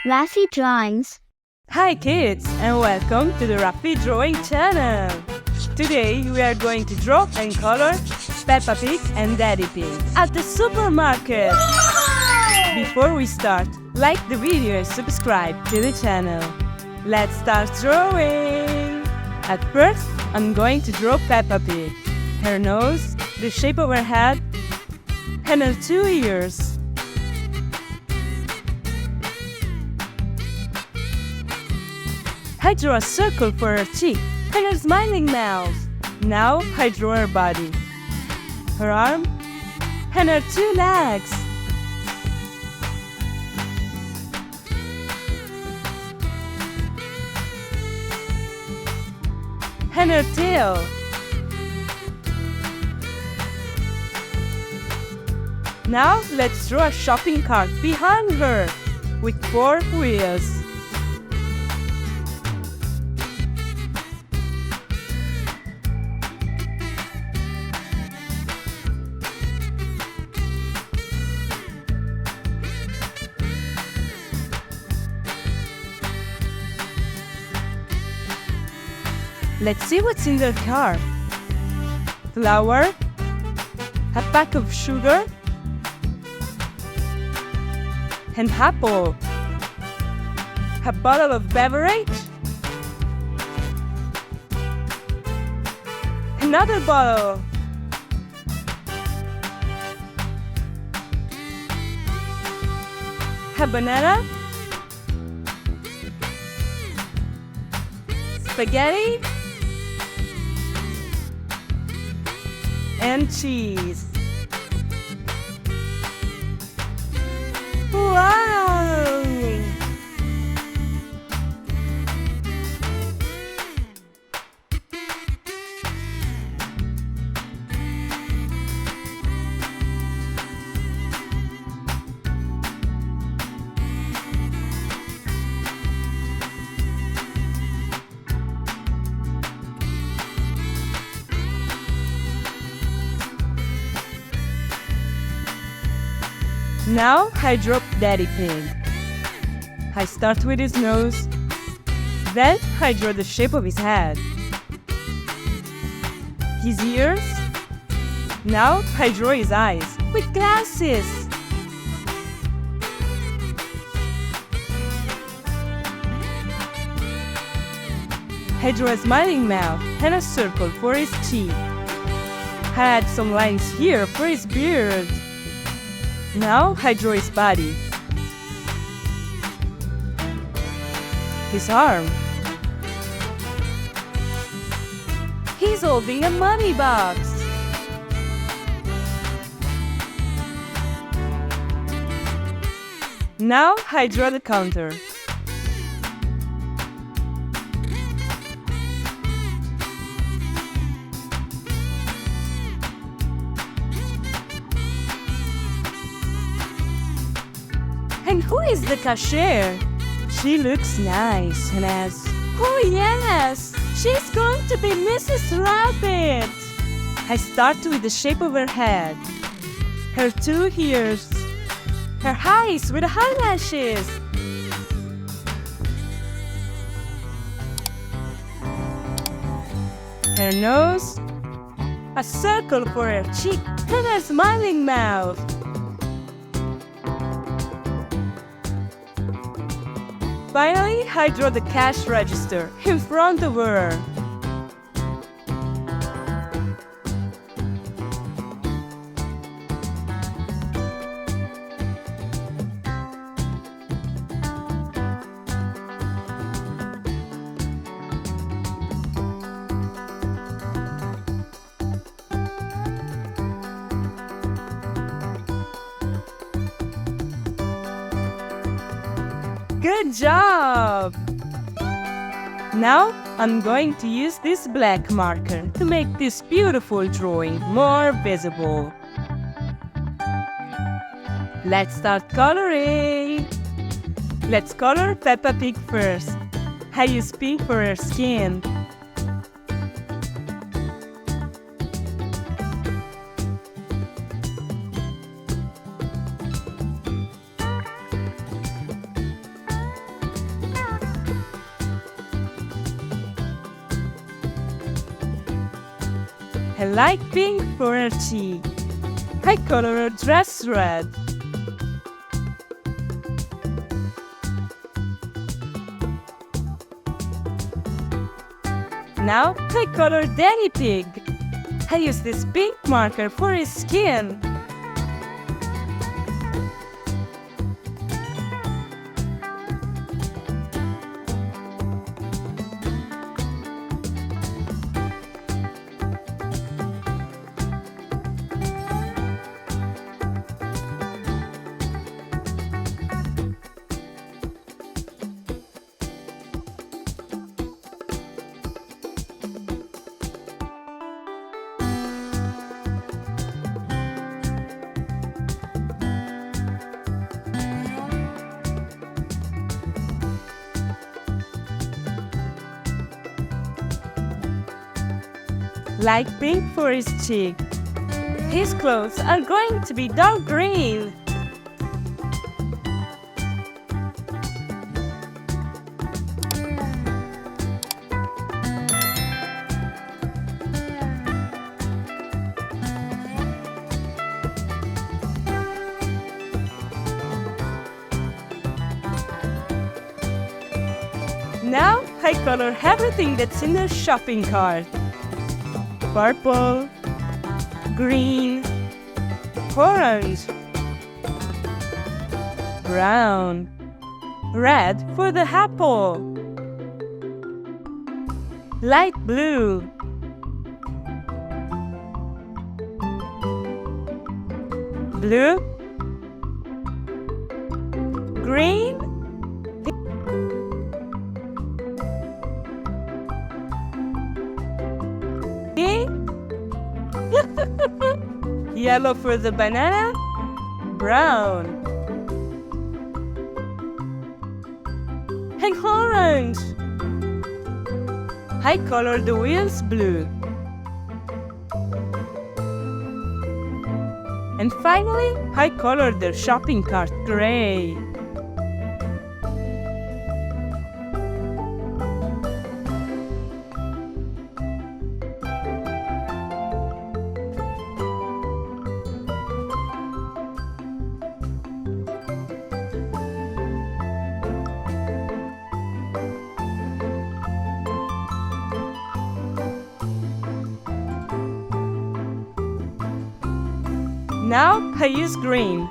Raffy Drawings. Hi kids, and welcome to the Raffy Drawing channel. Today we are going to draw and color Peppa Pig and Daddy Pig at the supermarket. Before we start, like the video and subscribe to the channel. Let's start drawing. At first, I'm going to draw Peppa Pig. Her nose, the shape of her head, and her 2 ears. I draw a circle for her cheek and her smiling mouth. Now I draw her body, her arm, and her 2 legs. And her tail. Now let's draw a shopping cart behind her with 4 wheels. Let's see what's in the car. Flour, a pack of sugar, an apple, a bottle of beverage, another bottle, a banana, spaghetti, and cheese. Wow! Now I draw Daddy Pig. I start with his nose, then I draw the shape of his head, his ears. Now I draw his eyes with glasses. I draw a smiling mouth and a circle for his cheek. I add some lines here for his beard. Now I draw his body, his arm. He's holding a money box. Now I draw the counter. And who is the cashier? She looks nice and asks, "Oh yes, she's going to be Mrs. Rabbit." I start with the shape of her head, her 2 ears, her eyes with eyelashes, her nose, a circle for her cheek, and her smiling mouth. Finally, I draw the cash register in front of her. Good job! Now I'm going to use this black marker to make this beautiful drawing more visible. Let's start coloring! Let's color Peppa Pig first. I use pink for her skin. and light pink for her cheek. I color her dress red. Now I color Daddy Pig. I use this pink marker for his skin. Light pink for his cheek. His clothes are going to be dark green. Now I color everything that's in the shopping cart. Purple, green, orange, brown, red for the apple, light blue, blue, green, yellow for the banana, brown, and orange. I color the wheels blue. And finally, I color the shopping cart gray. Now I use green.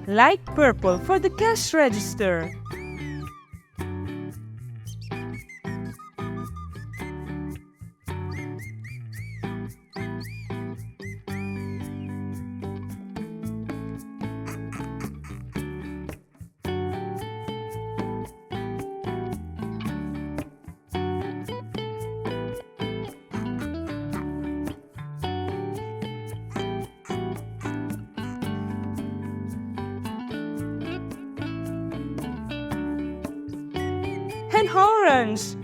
Light purple for the cash register. And orange.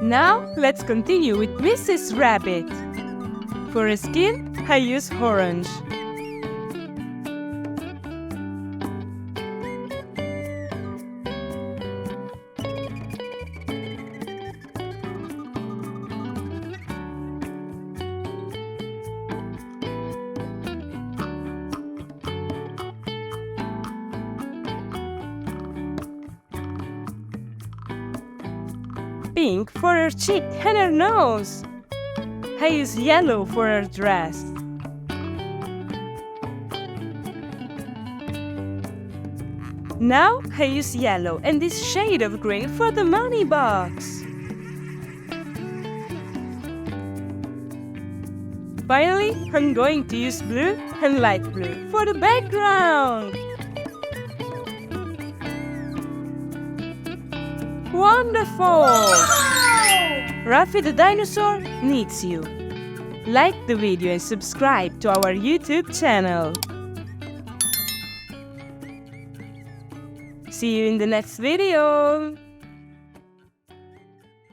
Now let's continue with Mrs. Rabbit. For her skin, I use orange. Pink for her cheek and her nose. I use yellow for her dress. Now I use yellow and this shade of green for the money box. Finally, I'm going to use blue and light blue for the background. wonderful! Raffy the dinosaur needs you. Like the video and subscribe to our YouTube channel. See you in the next video.